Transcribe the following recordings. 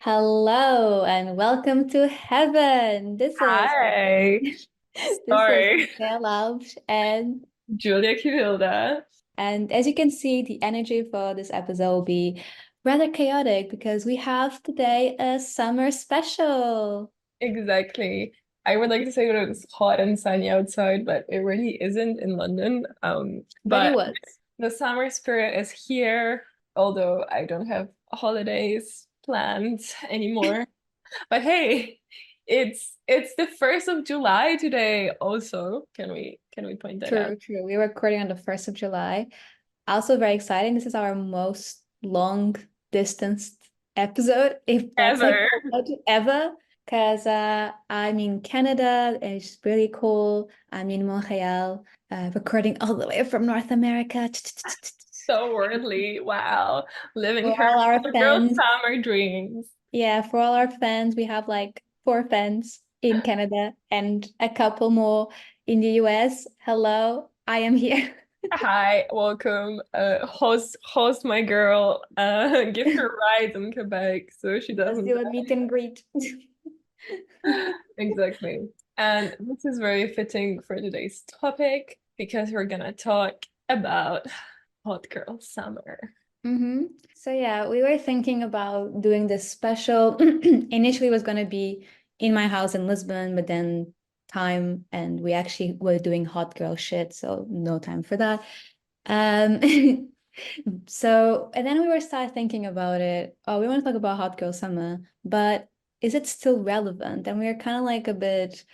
Hello and welcome to heaven. This is Hi. this is Sorry. Love Julia Kivilda. and as you can see, the energy for this episode will be rather chaotic because we have today a summer special. Exactly. I would like to say that it's hot and sunny outside, but it really isn't in London. But it But was. the summer spirit is here, although I don't have holidays planned anymore. But hey, it's the 1st of July today also. Can we point that out? True, true. We're recording on the 1st of July. Also very exciting. This is our most long distance episode, if that's like Ever. ever. Because I'm in Canada and it's really cool. I'm in Montreal, recording all the way from North America. So worldly. Wow. Living For her all our girl fans, summer dreams. yeah, for all our fans, we have like four fans in Canada and a couple more in the US. Hello, I am here. Hi, welcome. Host my girl. Give her rides in Quebec so she Let's doesn't do a meet and greet. exactly. And this is very fitting for today's topic because we're gonna talk about hot girl summer. So yeah, we were thinking about doing this special. Initially, it was going to be in my house in Lisbon, but then time and we actually were doing hot girl shit, so no time for that. Um, so and then we were start thinking about it. Oh, we want to talk about hot girl summer, but is it still relevant? And we are kind of like a bit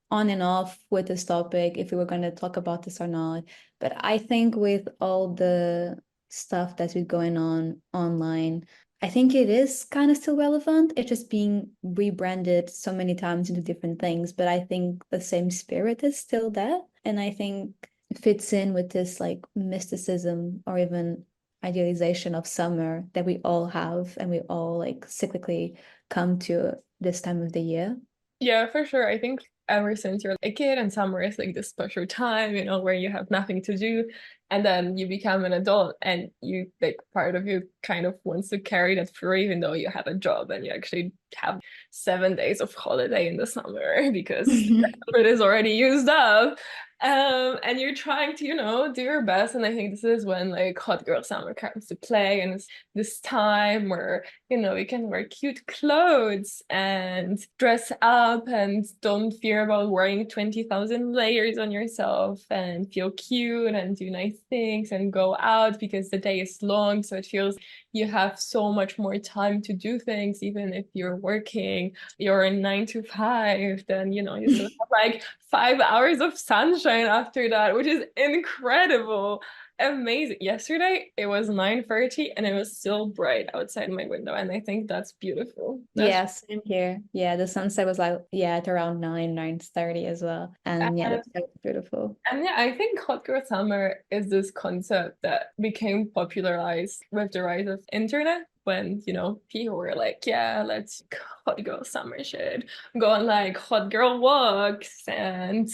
on and off with this topic if we were going to talk about this or not. But I think with all the stuff that's been going on online, I think it is kind of still relevant. It's just being rebranded so many times into different things. But I think the same spirit is still there. And I think it fits in with this like mysticism or even idealization of summer that we all have and we all like cyclically come to this time of the year. Yeah, for sure. I think ever since you're a kid and summer is like this special time, where you have nothing to do, and then you become an adult and you like part of you kind of wants to carry that through even though you have a job and you actually have 7 days of holiday in the summer because it is already used up. And you're trying to, do your best. And I think this is when like hot girl summer comes to play and it's this time where you can wear cute clothes and dress up and don't fear about wearing 20,000 layers on yourself and feel cute and do nice things and go out because the day is long. So it feels you have so much more time to do things, even if you're working, you're in 9 to 5, then, you still have like 5 hours of sunshine after that, which is incredible. Amazing. Yesterday it was 9:30 and it was still bright outside my window. And I think that's beautiful. That's Yeah, same here. Yeah, the sunset was like, yeah, at around 9:30 as well. And yeah, and, that's so beautiful. and yeah, I think hot girl summer is this concept that became popularized with the rise of internet when, people were like, yeah, let's hot girl summer shit. Go on like hot girl walks and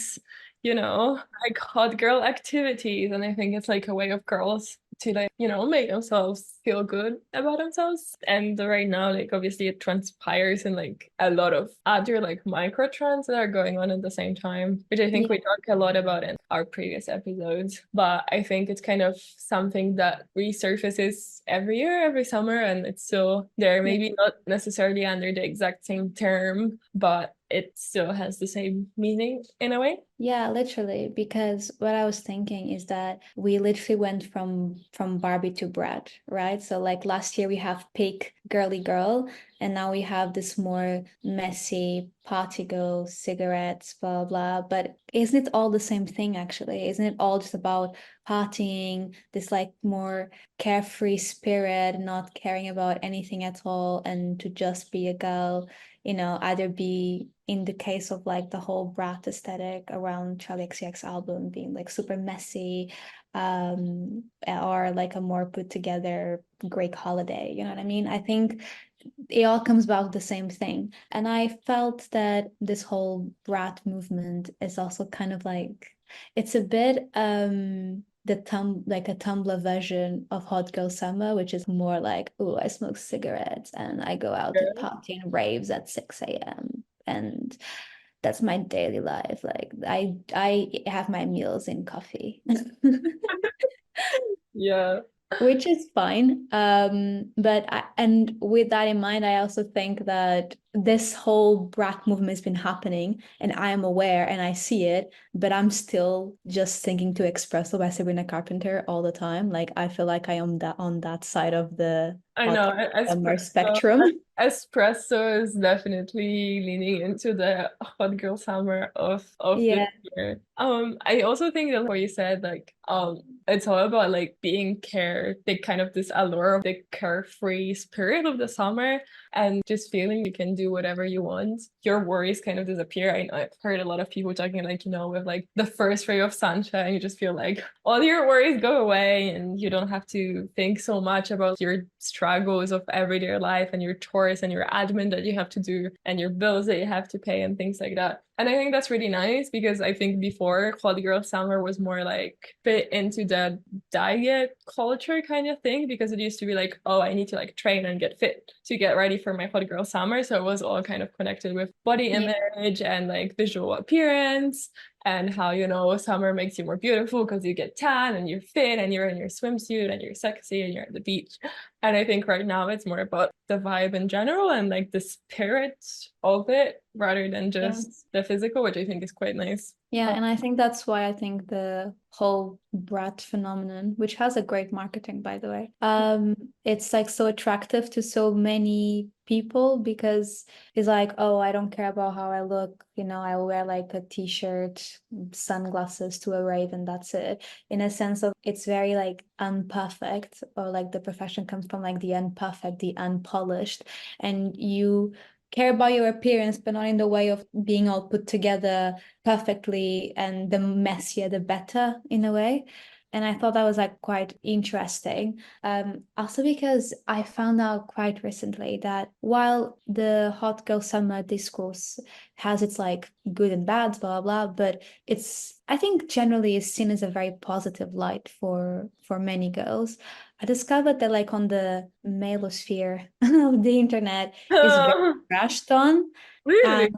like hot girl activities. And I think it's like a way of girls to like, make themselves feel good about themselves. And right now, like obviously it transpires in like a lot of other like micro trends that are going on at the same time, which I think Yeah. we talked a lot about in our previous episodes. But I think it's kind of something that resurfaces every year, every summer, and it's still there, Yeah. maybe not necessarily under the exact same term, but it still has the same meaning in a way. Yeah, literally, because what I was thinking is that we literally went from Barbie to Brat, right? So like last year we have peak girly girl, and now we have this more messy party girl, cigarettes, blah blah. But isn't it all the same thing actually? Isn't it all just about partying, this like more carefree spirit, not caring about anything at all, and to just be a girl, either be in the case of like the whole Brat aesthetic around Charlie XCX album being like super messy, or like a more put together Great Holiday, you know what I mean? I think it all comes back the same thing. And I felt that this whole Brat movement is also kind of like it's a bit like a Tumblr version of Hot Girl Summer, which is more like, oh, I smoke cigarettes and I go out to party and raves at 6 a.m. and that's my daily life. Like I have my meals in coffee. Yeah. Which is fine. And with that in mind, I also think that this whole Brat movement has been happening, and I am aware and I see it, but I'm still just thinking to Espresso by Sabrina Carpenter all the time. Like I feel like I am that on that side of the I hot know summer espresso. spectrum. Espresso is definitely leaning into the hot girl summer of this Yeah, year. I also think that what you said, like, it's all about like being the kind of this allure of the carefree spirit of the summer and just feeling you can do whatever you want. Your worries kind of disappear. I've heard a lot of people talking like, with like the first ray of sunshine, you just feel like all your worries go away and you don't have to think so much about your struggles of everyday life and your chores and your admin that you have to do and your bills that you have to pay and things like that. And I think that's really nice because I think before Hot Girl Summer was more like fit into the diet culture kind of thing because it used to be like, oh, I need to like train and get fit to get ready for my Hot Girl Summer. So it was all kind of connected with body yeah, image and like visual appearance and how, summer makes you more beautiful because you get tan and you're fit and you're in your swimsuit and you're sexy and you're at the beach. And I think right now it's more about the vibe in general and like the spirit of it rather than yeah. just the physical, which I think is quite nice. Yeah, and I think that's why I think the whole Brat phenomenon, which has a great marketing, by the way, it's like so attractive to so many people because it's like, oh, I don't care about how I look, I'll wear like a t-shirt, sunglasses to a rave, and that's it. In a sense of it's very like unperfect, or like the profession comes from like the unperfect, the unpolished, and you care about your appearance, but not in the way of being all put together perfectly, and the messier the better in a way. And I thought that was like quite interesting. Also because I found out quite recently that while the hot girl summer discourse has its like good and bad, blah blah, but it's I think generally is seen as a very positive light for many girls. I discovered that like on the malosphere of the internet is very trashed on. Really? And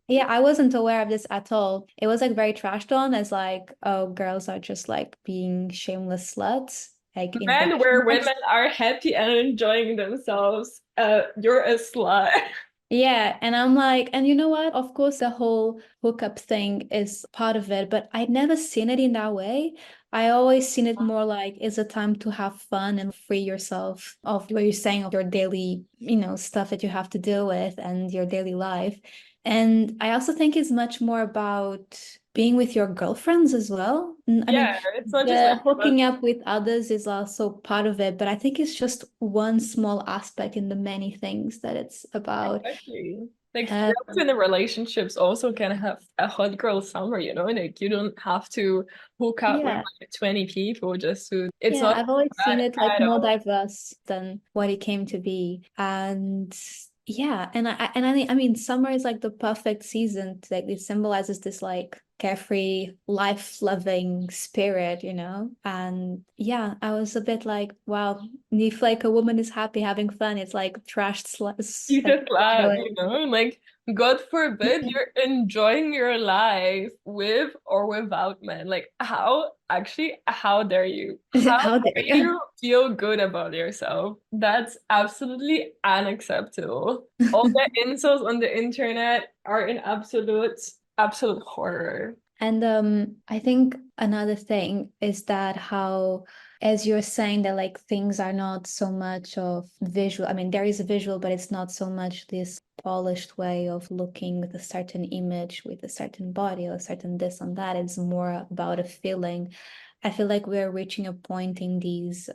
yeah, I wasn't aware of this at all. It was like very trashed on as like, oh, girls are just like being shameless sluts, like in Men quotation where marks. women are happy and enjoying themselves, you're a slut. Yeah, and I'm like, and you know what? Of course, the whole hookup thing is part of it, but I'd never seen it in that way. I always seen it more like it's a time to have fun and free yourself of what you're saying of your daily, stuff that you have to deal with and your daily life. And I also think it's much more about being with your girlfriends as well. I mean, Yeah, it's not just the like hooking up with others is also part of it, but I think it's just one small aspect in the many things that it's about. exactly. Like Um, girls in the relationships also can have a hot girl summer, like you don't have to hook up with yeah, like 20 people just to, it's yeah, not I've always seen bad it like at more all. diverse than what it came to be. And yeah, and I mean, summer is like the perfect season to, like it symbolizes this like carefree, life-loving spirit. And yeah, I was a bit like, wow, if like a woman is happy having fun, it's like trashed You like just laugh, trashing like God forbid away. you're enjoying your life with or without men. Like how dare you? How How dare dare you? you feel good about yourself? That's absolutely unacceptable. All the insults on the internet are in absolute horror. And I think another thing is that how, as you're saying, that like things are not so much of visual. I mean, there is a visual, but it's not so much this polished way of looking with a certain image, with a certain body, or a certain this and that. It's more about a feeling. I feel like we're reaching a point in these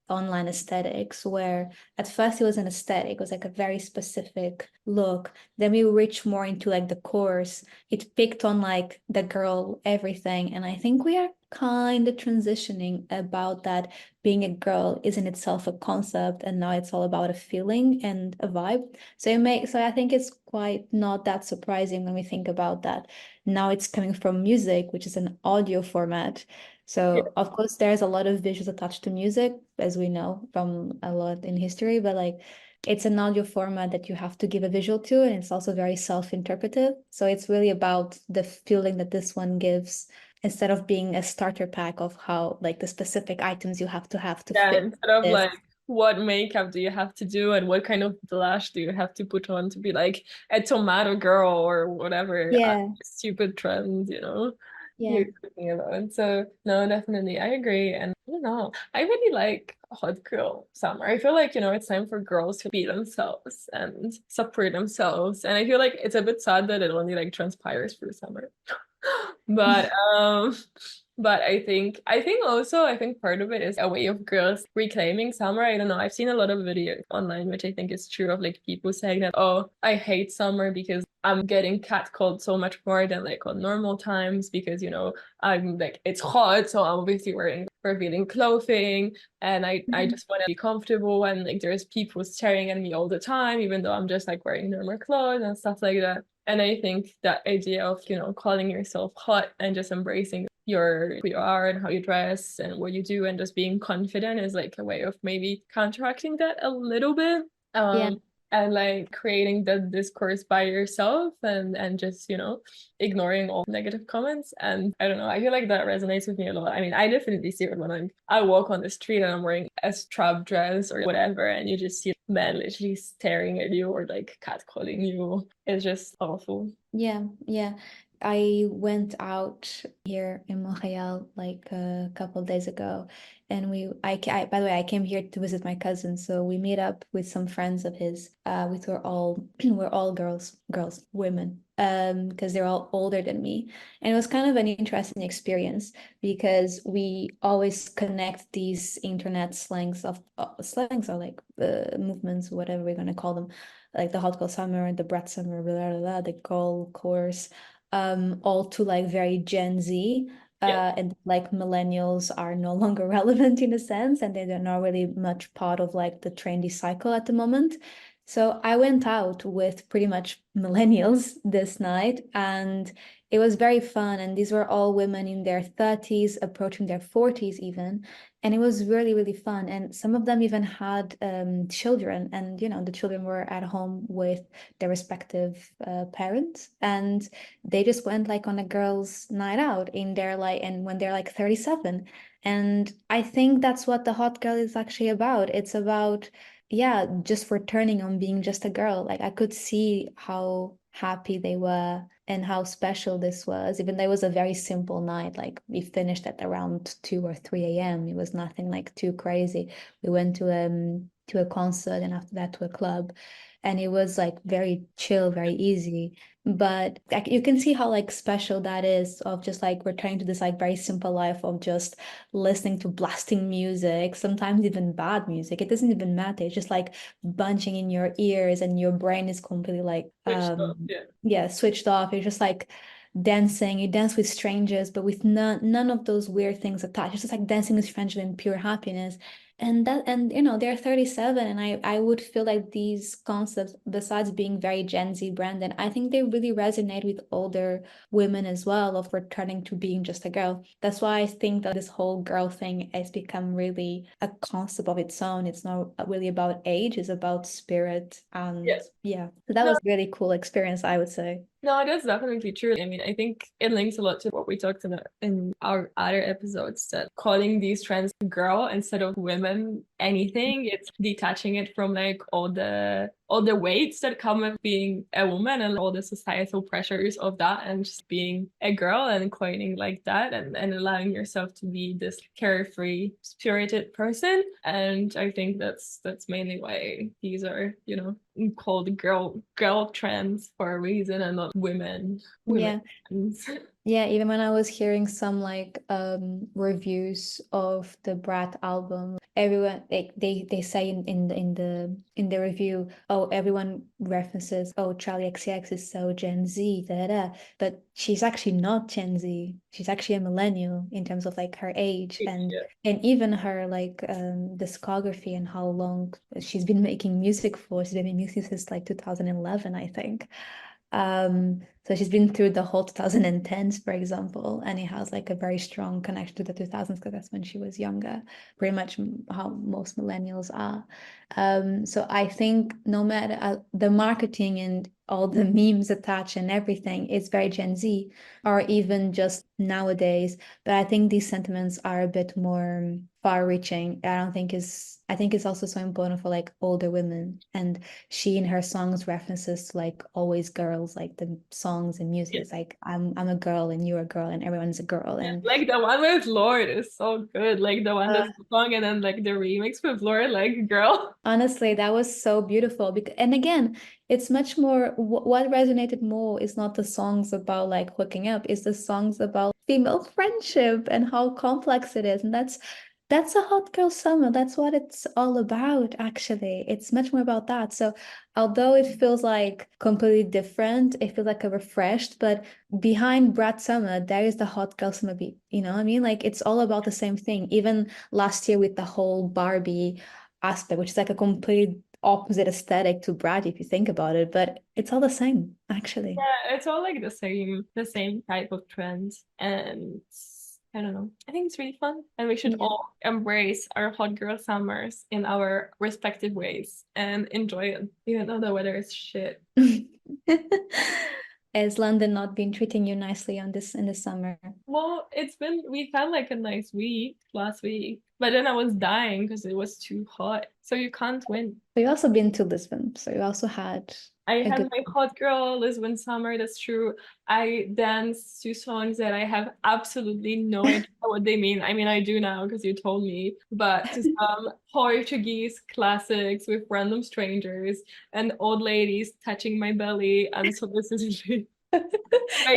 online aesthetics, where at first it was an aesthetic, it was like a very specific look. Then we reached more into like the course. It picked on like the girl everything. And I think we are kind of transitioning about that being a girl is in itself a concept, and now it's all about a feeling and a vibe. So I think it's quite not that surprising when we think about that. Now it's coming from music, which is an audio format. So of course there's a lot of visuals attached to music, as we know from a lot in history, but like it's an audio format that you have to give a visual to, and it's also very self-interpretive. So it's really about the feeling that this one gives, instead of being a starter pack of how like the specific items you have to Yeah, fit instead of this. like what makeup do you have to do and what kind of blush do you have to put on to be like a tomato girl or whatever Yeah, stupid trend, you know, yeah, you're talking about. So no, definitely I agree. And I don't know, I really like hot girl summer. I feel like, you know, it's time for girls to be themselves and support themselves. And I feel like it's a bit sad that it only like transpires through summer. But but I think also I think part of it is a way of girls reclaiming summer. I don't know. I've seen a lot of videos online, which I think is true, of like people saying that, oh, I hate summer because I'm getting catcalled so much more than like on normal times because, you know, I'm like it's hot, so I'm obviously wearing revealing clothing and I just want to be comfortable, and like there's people staring at me all the time, even though I'm just like wearing normal clothes and stuff like that. And I think that idea of, you know, calling yourself hot and just embracing who you are and how you dress and what you do and just being confident is like a way of maybe counteracting that a little bit. yeah. And like creating the discourse by yourself and just, you know, ignoring all negative comments. And I don't know, I feel like that resonates with me a lot. I mean, I definitely see it when I walk on the street and I'm wearing a strap dress or whatever, and you just see men literally staring at you or like catcalling you. It's just awful. Yeah, yeah. I went out here in Montreal like a couple of days ago, and by the way, I came here to visit my cousin, so we meet up with some friends of his. With we're all we're all women, because they're all older than me, and it was kind of an interesting experience because we always connect these internet slangs or like movements, whatever we're gonna call them, like the hot girl summer and the brat summer, blah, blah, blah, the girl course, all to like very Gen Z. Yeah. And like millennials are no longer relevant in a sense, and they're not really much part of like the trendy cycle at the moment. So I went out with pretty much millennials this night, and it was very fun. And these were all women in their 30s, approaching their 40s even. And it was really, really fun. And some of them even had children, and you know, the children were at home with their respective parents, and they just went like on a girls' night out in their like, and when they're like 37. And I think that's what the hot girl is actually about. It's about, yeah, just returning on being just a girl. Like I could see how happy they were and how special this was, even though it was a very simple night. Like we finished at around 2 or 3 a.m. It was nothing like too crazy. We went to a concert, and after that to a club, and it was like very chill, very easy. But like you can see how like special that is, of just like returning to this like very simple life of just listening to blasting music, sometimes even bad music. It doesn't even matter. It's just like bunching in your ears, and your brain is completely like Switched off. Yeah. yeah, switched off. You're just like dancing. You dance with strangers, but with none of those weird things attached. It's just like dancing with strangers in pure happiness. And you know, they're 37, and I would feel like these concepts, besides being very Gen Z branded, I think they really resonate with older women as well, of returning to being just a girl. That's why I think that this whole girl thing has become really a concept of its own. It's not really about age, it's about spirit. Yeah. And yeah, so that No, was a really cool experience, I would say. no, that's definitely true. I mean, I think it links a lot to what we talked about in our other episodes, that calling these trends girl instead of women anything, it's detaching it from like all the weights that come with being a woman and all the societal pressures of that, and just being a girl and coining like that, and allowing yourself to be this carefree, spirited person. And I think that's mainly why these are, you know, called girl trends for a reason and not women Yeah. trends. Yeah, even when I was hearing some like reviews of the Brat album, everyone they say in the review, oh, everyone references, oh, Charlie XCX is so Gen Z, da da da. But she's actually not Gen Z. She's actually a millennial in terms of like her age Yeah. and even her like discography and how long she's been making music for. She's been making music since like 2011, I think. So she's been through the whole 2010s, for example, and it has like a very strong connection to the 2000s because that's when she was younger, pretty much how most millennials are. So I think no matter the marketing and all the memes attached and everything, it's very Gen Z, or even just nowadays. But I think these sentiments are a bit more far-reaching. I think it's also so important for like older women and she in her songs references to like always girls, like the songs and music. Yeah. It's like I'm a girl and you're a girl and everyone's a girl. Yeah, And like the one with Lord is so good. Like the one uh, that's the song and then like the remix with Lord, like girl. honestly, that was so beautiful. Because, and again, it's much more what resonated more is not the songs about like hooking up, it's the songs about female friendship and how complex it is. And that's a hot girl summer. That's what it's all about, actually. It's much more about that. So although it feels like completely different, it feels like a refreshed, but behind Brat Summer, there is the hot girl summer beat. You know what I mean? Like it's all about the same thing. Even last year with the whole Barbie aspect, which is like a complete opposite aesthetic to Brad if you think about it, but it's all the same, actually. Yeah, it's all like the same type of trends. And I don't know. I think it's really fun. And we should Yeah. all embrace our hot girl summers in our respective ways and enjoy it, even though the weather is shit. Has London not been treating you nicely on this in the summer? Well, we've had like a nice week last week, but then I was dying because it was too hot. So you can't win. But you also been to Lisbon, so you also had I a had good. my hot girl Lisbon summer, that's true. I danced to songs that I have absolutely no idea what they mean. I mean, I do now because you told me, but to some Portuguese classics with random strangers and old ladies touching my belly unsolicitedly. Make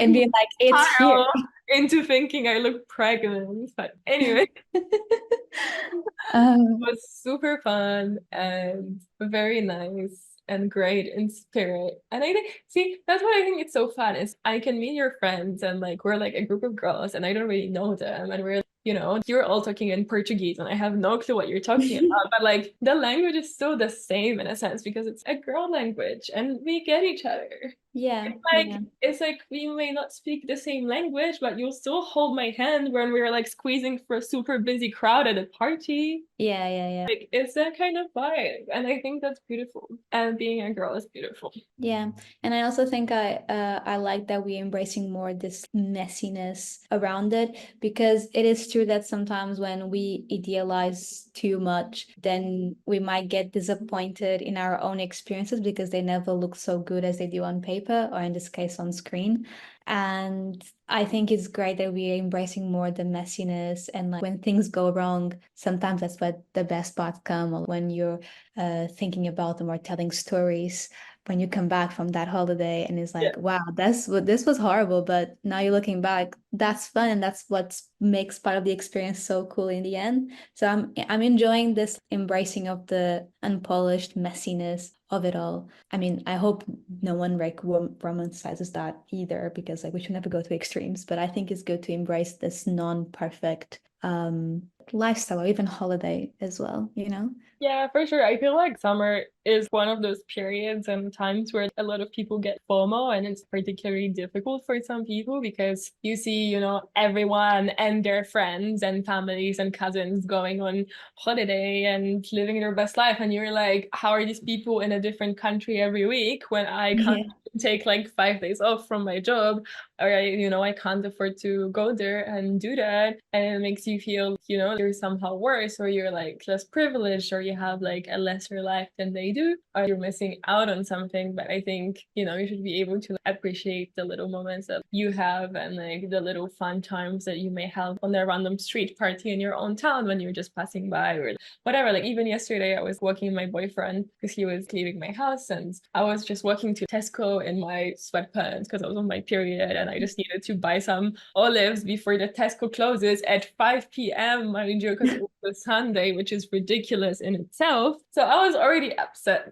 And me being like, it's here. spiral into thinking I look pregnant. But anyway, Um, was super fun and very nice and great in spirit. And I think, see, that's what I think it's so fun is I can meet your friends and like we're like a group of girls and I don't really know them and we're you're all talking in Portuguese and I have no clue what you're talking about, but like the language is still the same in a sense because it's a girl language and we get each other. yeah, yeah, It's like we may not speak the same language, but you'll still hold my hand when we're like squeezing for a super busy crowd at a party. yeah, yeah, yeah. Like it's that kind of vibe, and I think that's beautiful. And being a girl is beautiful. Yeah, and I also think I like that we're embracing more this messiness around it because it is true that sometimes when we idealize too much, then we might get disappointed in our own experiences because they never look so good as they do on paper or in this case on screen. And I think it's great that we're embracing more the messiness and like when things go wrong, sometimes that's what the best parts come or when you're thinking about them or telling stories when you come back from that holiday and it's Yeah. like, wow, that's what this was horrible, but now you're looking back, that's fun and that's what makes part of the experience so cool in the end. So I'm enjoying this embracing of the unpolished messiness of it all. I mean, I hope no one like romanticizes that either because like we should never go to extremes, but I think it's good to embrace this non-perfect lifestyle or even holiday as well, you know? Yeah, for sure. I feel like summer is one of those periods and times where a lot of people get FOMO, and it's particularly difficult for some people because you see, everyone and their friends and families and cousins going on holiday and living their best life. And you're like, how are these people in a different country every week when I can't Yeah. take like 5 days off from my job? Or I can't afford to go there and do that. And it makes you feel, you're somehow worse, or you're like less privileged, or you have like a lesser life than they do, or you're missing out on something. But I think, you should be able to appreciate the little moments that you have, and like the little fun times that you may have on a random street party in your own town when you're just passing by, or whatever. Like even yesterday, I was walking my boyfriend because he was leaving my house, and I was just walking to Tesco in my sweatpants because I was on my period, and I just needed to buy some olives before the Tesco closes at 5 p.m., mind you, because it was a Sunday, which is ridiculous in itself. So I was already upset.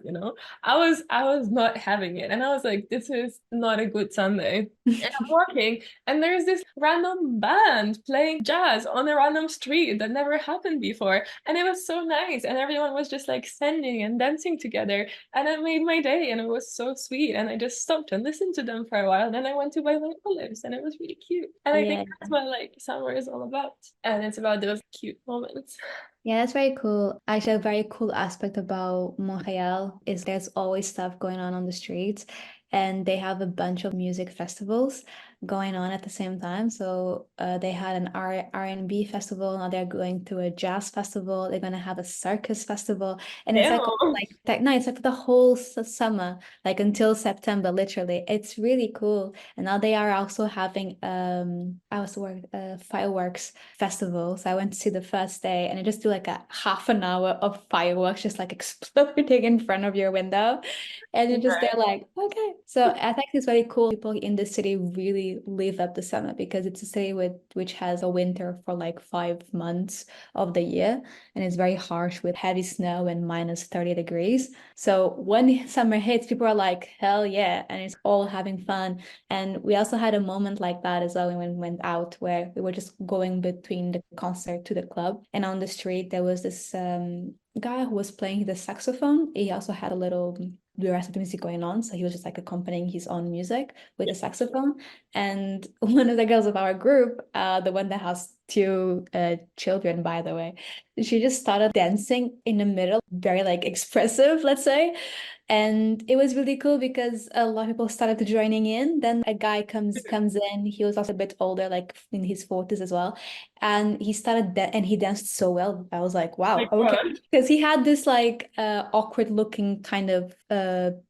I was not having it, and I was like, this is not a good Sunday. And I'm walking, and there's this random band playing jazz on a random street that never happened before. And it was so nice. And everyone was just like singing and dancing together. And it made my day, and it was so sweet. And I just stopped and listened to them for a while. Then I went to buy my olives, and it was really cute. And I think Yeah. that's what like summer is all about. And it's about those cute moments. Yeah, that's very cool. Actually, a very cool aspect about Montreal is there's always stuff going on the streets, and they have a bunch of music festivals going on at the same time. So they had an R&B festival. Now they're going to a jazz festival. They're gonna have a circus festival, and it's like Ew. no, it's like the whole summer, like until September, literally. It's really cool. And now they are also having I was word fireworks festival. So I went to see the first day, and I just do like a half an hour of fireworks just like exploding in front of your window. And you're just there Right. like, okay. So I think it's very cool. People in the city really live up the summer because it's a city which has a winter for like 5 months of the year. And it's very harsh with heavy snow and minus 30 degrees. So when summer hits, people are like, hell yeah. And it's all having fun. And we also had a moment like that as well when we went out where we were just going between the concert to the club. And on the street, there was this guy who was playing the saxophone. He also had a little the rest of the music going on. So he was just like accompanying his own music with the saxophone. And one of the girls of our group, the one that has two children, by the way, she just started dancing in the middle, very like expressive, let's say. And it was really cool because a lot of people started joining in. Then a guy comes in. He was also a bit older, like in his 40s as well. And he started and he danced so well. I was like, My wow, okay. God. Because he had this like awkward looking kind of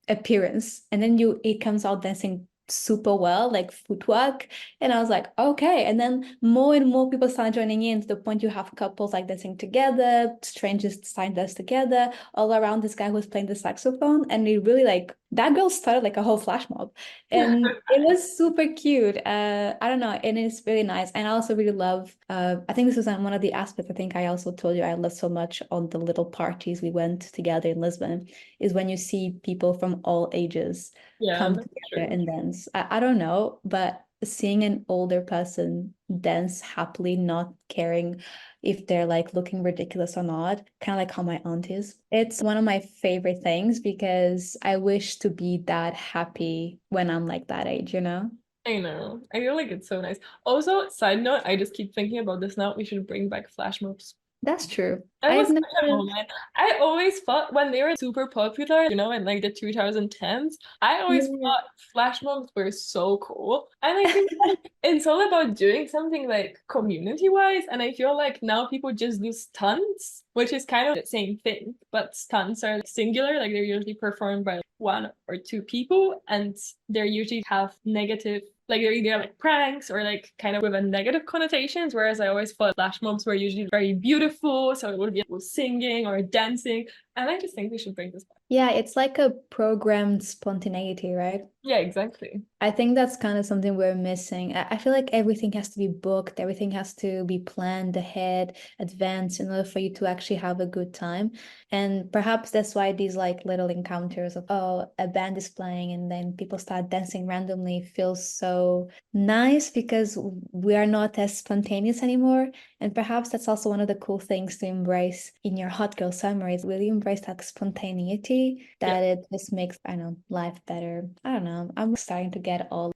appearance. And then it comes out dancing super well, like footwork. And I was like, okay. And then more and more people started joining in to the point you have couples like dancing together, strangers starting dance together all around this guy who was playing the saxophone. And it really like that girl started like a whole flash mob. And it was super cute. I don't know, and it's really nice. And I also really love I think this was one of the aspects I think I also told you I love so much on the little parties we went together in Lisbon is when you see people from all ages Yeah, come that's together true. and dance. I don't know, but seeing an older person dance happily, not caring if they're like looking ridiculous or not, kind of like how my aunt is. It's one of my favorite things because I wish to be that happy when I'm like that age, you know? I know. I feel like it's so nice. Also, side note, I just keep thinking about this now. We should bring back flash mobs. That's true. That was I've such a never. moment. I always thought when they were super popular, in like the 2010s, I always Yeah. thought flash mobs were so cool. And I think like it's all about doing something like community-wise. And I feel like now people just do stunts, which is kind of the same thing, but stunts are like singular, like they're usually performed by like, one or two people, and they're usually have negative like they're either like pranks or like kind of with a negative connotations, whereas I always thought flash mobs were usually very beautiful, so it would be people singing or dancing, and I just think we should bring this back. Yeah, it's like a programmed spontaneity, right? Yeah, exactly. I think that's kind of something we're missing. I feel like everything has to be booked, everything has to be planned ahead, advanced in order for you to actually have a good time. And perhaps that's why these like little encounters of, oh, a band is playing and then people start dancing randomly feels so nice because we are not as spontaneous anymore. And perhaps that's also one of the cool things to embrace in your hot girl summer is really embrace that spontaneity Yeah. that it just makes, I know, life better. I don't know. I'm starting to get all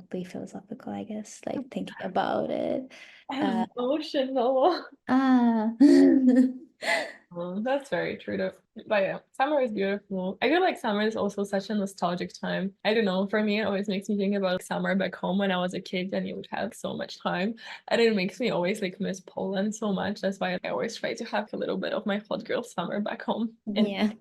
be philosophical, I guess, like thinking about it. Emotional. Ah. Oh, that's very true though. But yeah, summer is beautiful. I feel like summer is also such a nostalgic time. I don't know, for me, it always makes me think about summer back home when I was a kid and you would have so much time. And it makes me always like miss Poland so much. That's why I always try to have a little bit of my hot girl summer back home. And Yeah.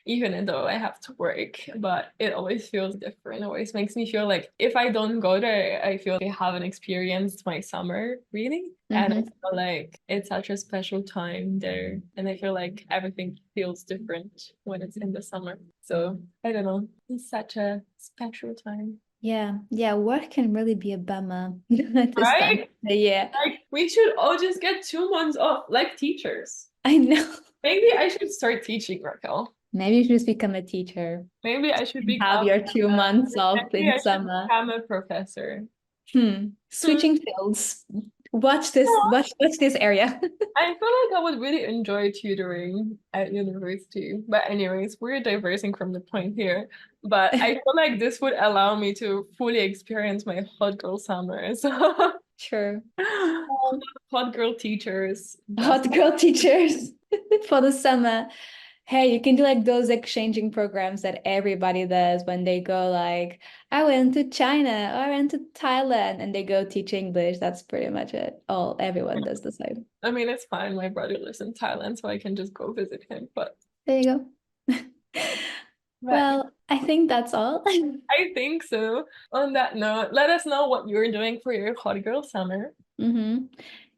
even though I have to work, but it always feels different. It always makes me feel like if I don't go there, I feel like I haven't experienced my summer really. And I Mm-hmm. feel like it's such a special time there. And I feel like everything feels different when it's in the summer. So I don't know. It's such a special time. Yeah. Yeah. Work can really be a bummer at this time of Right? the year. Like we should all just get 2 months off, like teachers. I know. Maybe I should start teaching, Raquel. Maybe you should just become a teacher. Maybe I should Have become your 2 months off maybe in I should summer. become a professor. Hmm. Switching fields. Watch this area. I feel like I would really enjoy tutoring at university. But anyways, we're diversing from the point here. But I feel like this would allow me to fully experience my hot girl summer. So Sure. hot girl teachers, just Hot girl teachers for the summer. Hey, you can do like those exchanging programs that everybody does when they go like, I went to China or I went to Thailand and they go teach English. That's pretty much it. Everyone does the same. I mean it's fine. My brother lives in Thailand, so I can just go visit him. There you go. But Well, I think that's all. I think so. On that note, let us know what you're doing for your hot girl summer.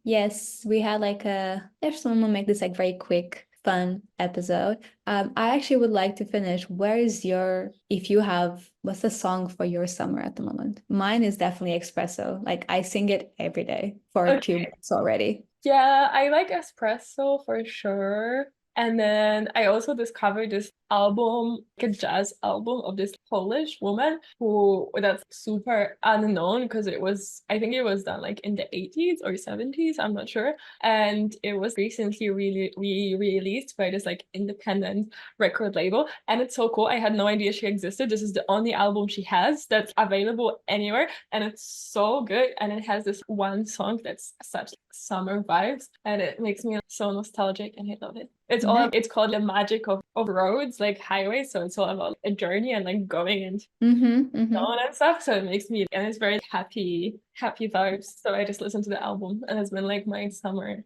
Yes, we had like if someone will make this like very quick, fun episode. I actually would like to finish. If you have, what's the song for your summer at the moment? Mine is definitely Espresso. Like I sing it every day for Okay. 2 months already. Yeah, I like espresso for sure. And then I also discovered this album, like a jazz album of this Polish woman who that's super unknown because I think it was done like in the 80s or 70s, I'm not sure. And it was recently really re-released by this like independent record label. And it's so cool. I had no idea she existed. This is the only album she has that's available anywhere. And it's so good. And it has this one song that's such summer vibes. And it makes me so nostalgic and I love it. Nice. It's called the magic of roads, like highways. So it's all about a journey and like going and Mm-hmm. on and stuff. So it makes me and it's very happy vibes. So I just listened to the album and it's been like my summer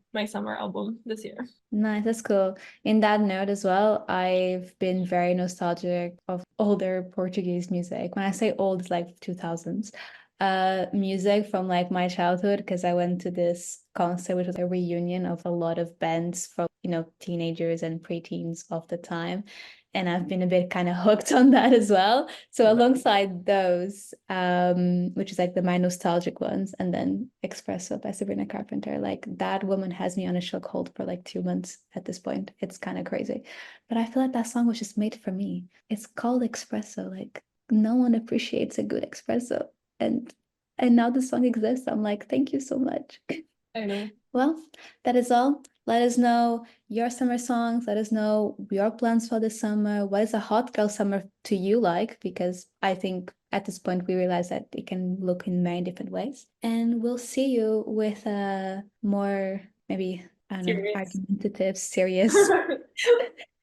album this year. Nice, that's cool. In that note as well, I've been very nostalgic of older Portuguese music. When I say old, it's like 2000s. Music from like my childhood, because I went to this concert, which was a reunion of a lot of bands from, teenagers and preteens of the time. And I've been a bit kind of hooked on that as well. So alongside those, which is like my nostalgic ones, and then Espresso by Sabrina Carpenter, like that woman has me on a chokehold for like 2 months at this point. It's kind of crazy. But I feel like that song was just made for me. It's called Espresso. Like no one appreciates a good espresso. And now the song exists. I'm like, thank you so much. I know. Well, that is all. Let us know your summer songs. Let us know your plans for the summer. What is a hot girl summer to you like? Because I think at this point we realize that it can look in many different ways. And we'll see you with a more, maybe, I don't know, Serious. argumentative, serious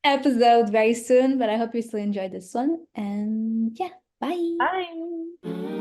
episode very soon. But I hope you still enjoyed this one. And yeah, bye. Bye.